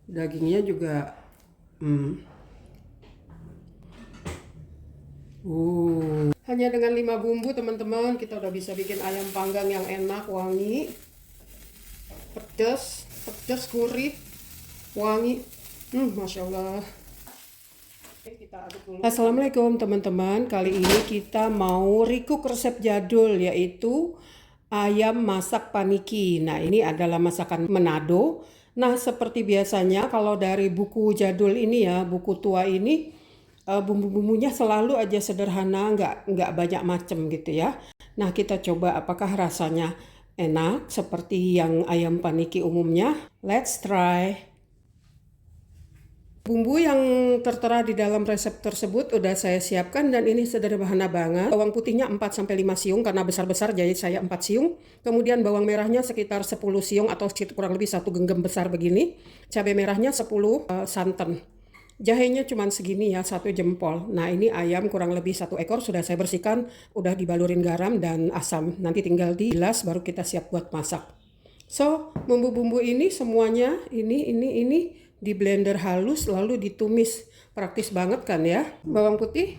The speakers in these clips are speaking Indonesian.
Dagingnya juga hanya dengan 5 bumbu teman-teman kita udah bisa bikin ayam panggang yang enak, wangi, pedas, gurih, wangi. Masya Allah. Assalamualaikum teman-teman. Kali ini kita mau recook resep jadul, yaitu ayam masak paniki. Nah, ini adalah masakan Manado. Nah, seperti biasanya kalau dari buku jadul ini ya, buku tua ini, bumbu-bumbunya selalu aja sederhana, nggak banyak macam gitu ya. Nah, kita coba apakah rasanya enak seperti yang ayam paniki umumnya. Let's try. Bumbu yang tertera di dalam resep tersebut udah saya siapkan dan ini sederhana banget. Bawang putihnya 4-5 siung karena besar-besar, jadi saya 4 siung. Kemudian bawang merahnya sekitar 10 siung atau kurang lebih 1 genggam besar begini. Cabai merahnya 10 santan. Jahenya cuma segini ya, 1 jempol. Nah, ini ayam kurang lebih 1 ekor sudah saya bersihkan, udah dibalurin garam dan asam. Nanti tinggal dibilas baru kita siap buat masak. So, bumbu-bumbu ini semuanya ini di blender halus lalu ditumis. Praktis banget kan ya. Bawang putih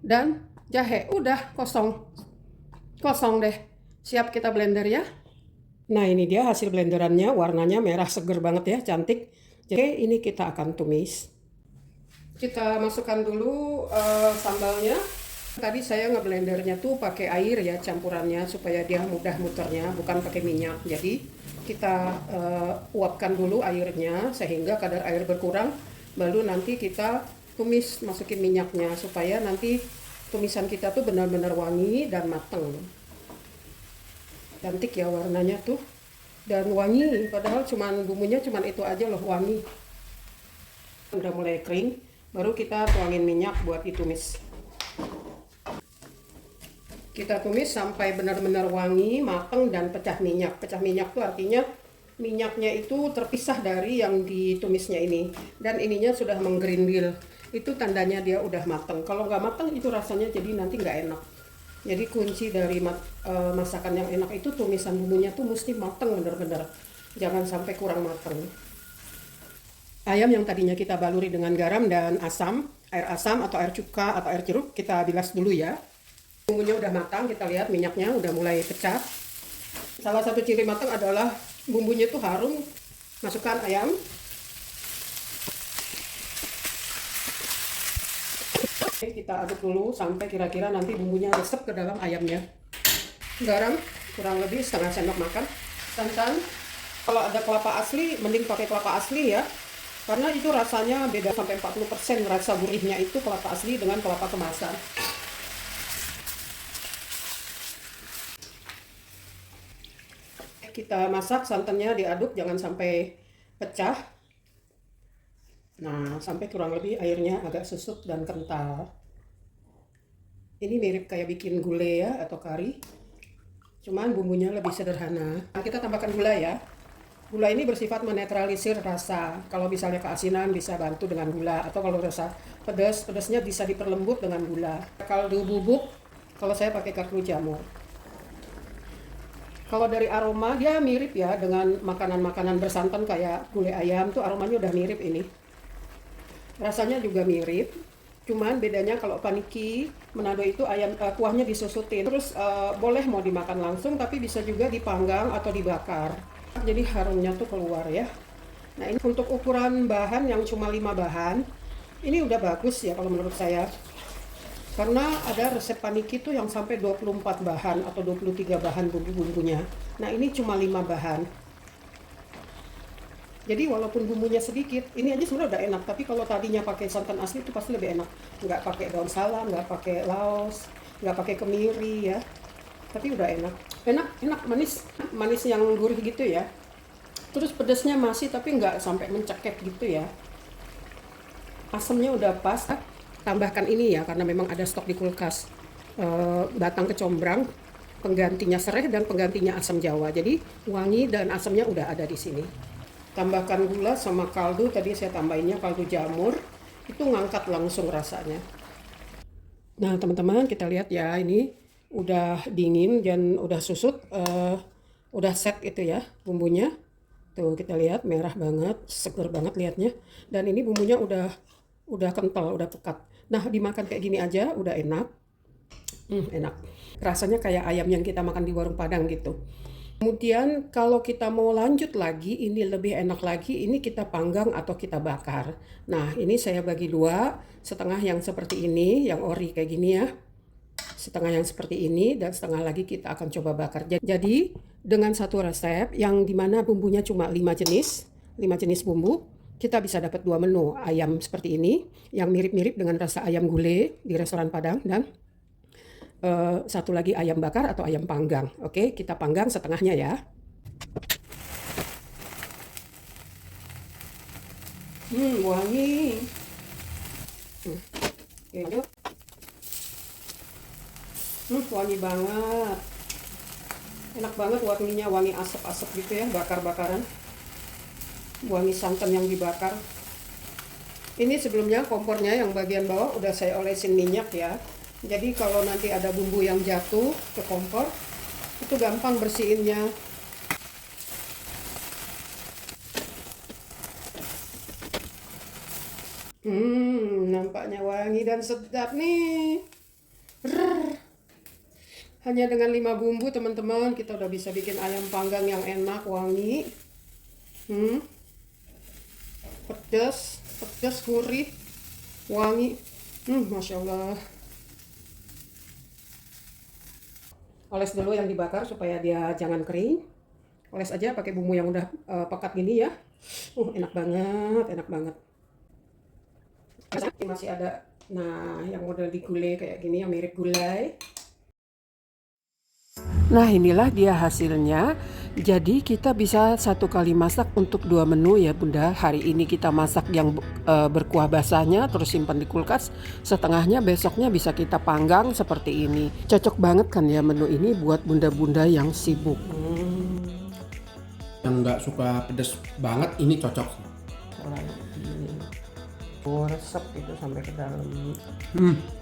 dan jahe. Udah kosong. Kosong deh. Siap kita blender ya. Nah, ini dia hasil blenderannya. Warnanya merah seger banget ya, cantik. Jadi ini kita akan tumis. Kita masukkan dulu sambalnya. Tadi saya ngeblendernya tuh pakai air ya, campurannya supaya dia mudah muternya, bukan pakai minyak. Jadi kita uapkan dulu airnya sehingga kadar air berkurang, baru nanti kita tumis, masukin minyaknya supaya nanti tumisan kita tuh benar-benar wangi dan mateng. Cantik ya warnanya tuh, dan wangi, padahal bumbunya cuman itu aja loh, wangi. Udah mulai kering, baru kita tuangin minyak buat ditumis. Kita tumis sampai benar-benar wangi, matang dan pecah minyak. Pecah minyak itu artinya minyaknya itu terpisah dari yang ditumisnya ini. Dan ininya sudah menggerindil. Itu tandanya dia udah matang. Kalau nggak matang itu rasanya jadi nanti nggak enak. Jadi kunci dari masakan yang enak itu tumisan bumbunya tuh mesti matang benar-benar. Jangan sampai kurang matang. Ayam yang tadinya kita baluri dengan garam dan asam, air asam atau air cuka atau air jeruk, kita bilas dulu ya. Bumbunya udah matang, kita lihat minyaknya udah mulai pecah. Salah satu ciri matang adalah bumbunya tuh harum. Masukkan ayam. Oke, kita aduk dulu sampai kira-kira nanti bumbunya resep ke dalam ayamnya. Garam kurang lebih setengah sendok makan. Santan, kalau ada kelapa asli mending pakai kelapa asli ya. Karena itu rasanya beda sampai 40% rasa gurihnya itu kelapa asli dengan kelapa kemasan. Kita masak, santannya diaduk jangan sampai pecah. Nah, sampai kurang lebih airnya agak susut dan kental. Ini mirip kayak bikin gulai ya atau kari, cuman bumbunya lebih sederhana. Nah, kita tambahkan gula ya. Gula ini bersifat menetralisir rasa. Kalau misalnya keasinan bisa bantu dengan gula, atau kalau rasa pedasnya bisa diperlembut dengan gula. Kaldu bubuk, kalau saya pakai kaldu jamur. Kalau dari aroma dia mirip ya dengan makanan-makanan bersantan kayak gulai ayam tuh, aromanya udah mirip ini. Rasanya juga mirip, cuman bedanya kalau paniki Manado itu ayam kuahnya disusutin. Terus boleh mau dimakan langsung tapi bisa juga dipanggang atau dibakar. Jadi harumnya tuh keluar ya. Nah, ini untuk ukuran bahan yang cuma 5 bahan. Ini udah bagus ya kalau menurut saya. Karena ada resep paniki tuh yang sampai 24 bahan atau 23 bahan bumbu-bumbunya. Nah, ini cuma 5 bahan. Jadi walaupun bumbunya sedikit, ini aja sebenarnya udah enak. Tapi kalau tadinya pakai santan asli itu pasti lebih enak. Nggak pakai daun salam, nggak pakai laos, nggak pakai kemiri ya. Tapi udah enak. Enak, manis. Manis yang gurih gitu ya. Terus pedasnya masih tapi nggak sampai mencekik gitu ya. Asamnya udah pas. Tambahkan ini ya, karena memang ada stok di kulkas, batang kecombrang, penggantinya serai dan penggantinya asam jawa. Jadi wangi dan asamnya udah ada di sini. Tambahkan gula sama kaldu, tadi saya tambahinnya kaldu jamur, itu ngangkat langsung rasanya. Nah teman-teman, kita lihat ya, ini udah dingin dan udah susut, udah set itu ya bumbunya. Tuh kita lihat merah banget, seger banget lihatnya. Dan ini bumbunya udah kental, udah pekat. Nah dimakan kayak gini aja udah enak. Enak. Rasanya kayak ayam yang kita makan di warung Padang gitu. Kemudian kalau kita mau lanjut lagi, ini lebih enak lagi, ini kita panggang atau kita bakar. Nah ini saya bagi dua, setengah yang seperti ini, yang ori kayak gini ya. Setengah yang seperti ini dan setengah lagi kita akan coba bakar. Jadi dengan satu resep yang dimana bumbunya cuma 5 jenis bumbu, kita bisa dapat 2 menu ayam seperti ini yang mirip-mirip dengan rasa ayam gulai di restoran Padang dan satu lagi ayam bakar atau ayam panggang. Oke, kita panggang setengahnya ya. Wangi. Oke, lanjut. Wangi banget. Enak banget wanginya, wangi asap-asap gitu ya, bakar-bakaran. Wangi santan yang dibakar. Ini sebelumnya kompornya yang bagian bawah udah saya olesin minyak ya. Jadi kalau nanti ada bumbu yang jatuh ke kompor, itu gampang bersihinnya. Nampaknya wangi dan sedap nih. Hanya dengan 5 bumbu teman-teman, kita udah bisa bikin ayam panggang yang enak, wangi. Pedas, gurih, wangi. Masya Allah. Oles dulu yang dibakar supaya dia jangan kering. Oles aja pakai bumbu yang udah pekat gini ya. Enak banget, enak banget. Masih ada, nah yang model di gulai kayak gini, yang mirip gulai. Nah inilah dia hasilnya. Jadi kita bisa 1 kali masak untuk 2 menu ya Bunda. Hari ini kita masak yang berkuah basahnya terus simpan di kulkas. Setengahnya besoknya bisa kita panggang seperti ini. Cocok banget kan ya menu ini buat bunda-bunda yang sibuk. Yang nggak suka pedas banget ini cocok. Resep itu sampai ke dalam.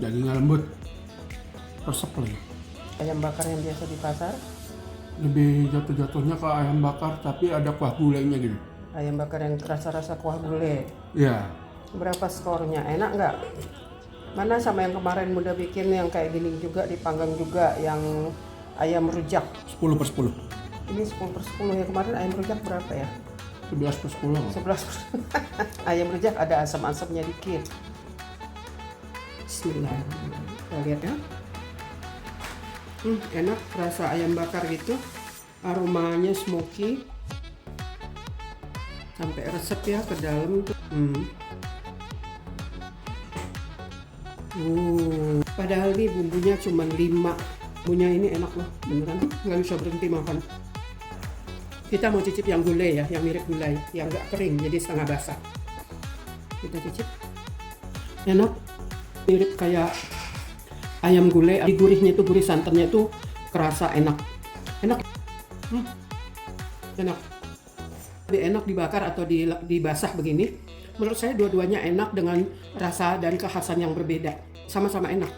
Dagingnya lembut. Resep lagi. Ayam bakar yang biasa di pasar. Lebih jatuh-jatuhnya ke ayam bakar tapi ada kuah gulainya gitu. Ayam bakar yang rasa-rasa kuah gulai. Iya. Berapa skornya? Enak nggak? Mana sama yang kemarin Bunda bikin yang kayak gini juga dipanggang juga, yang ayam rujak. 10/10. Ini 10/10 ya, kemarin ayam rujak berapa ya? 11/10. 11. Ayam rujak ada asam-asamnya dikit. Bismillah. Kita lihat ya. Enak rasa ayam bakar gitu, aromanya smoky sampai resep ya ke dalam tuh. Padahal nih bumbunya cuma 5. Bumbunya ini enak loh, beneran nggak bisa berhenti makan. Kita mau cicip yang gulai ya, yang mirip gulai, yang nggak kering jadi setengah basah. Kita cicip. Enak, mirip kayak ayam gulai, gurihnya itu, gurih santannya itu kerasa enak. Enak. Enak. Lebih enak dibakar atau dibasah begini. Menurut saya dua-duanya enak dengan rasa dan kekhasan yang berbeda. Sama-sama enak.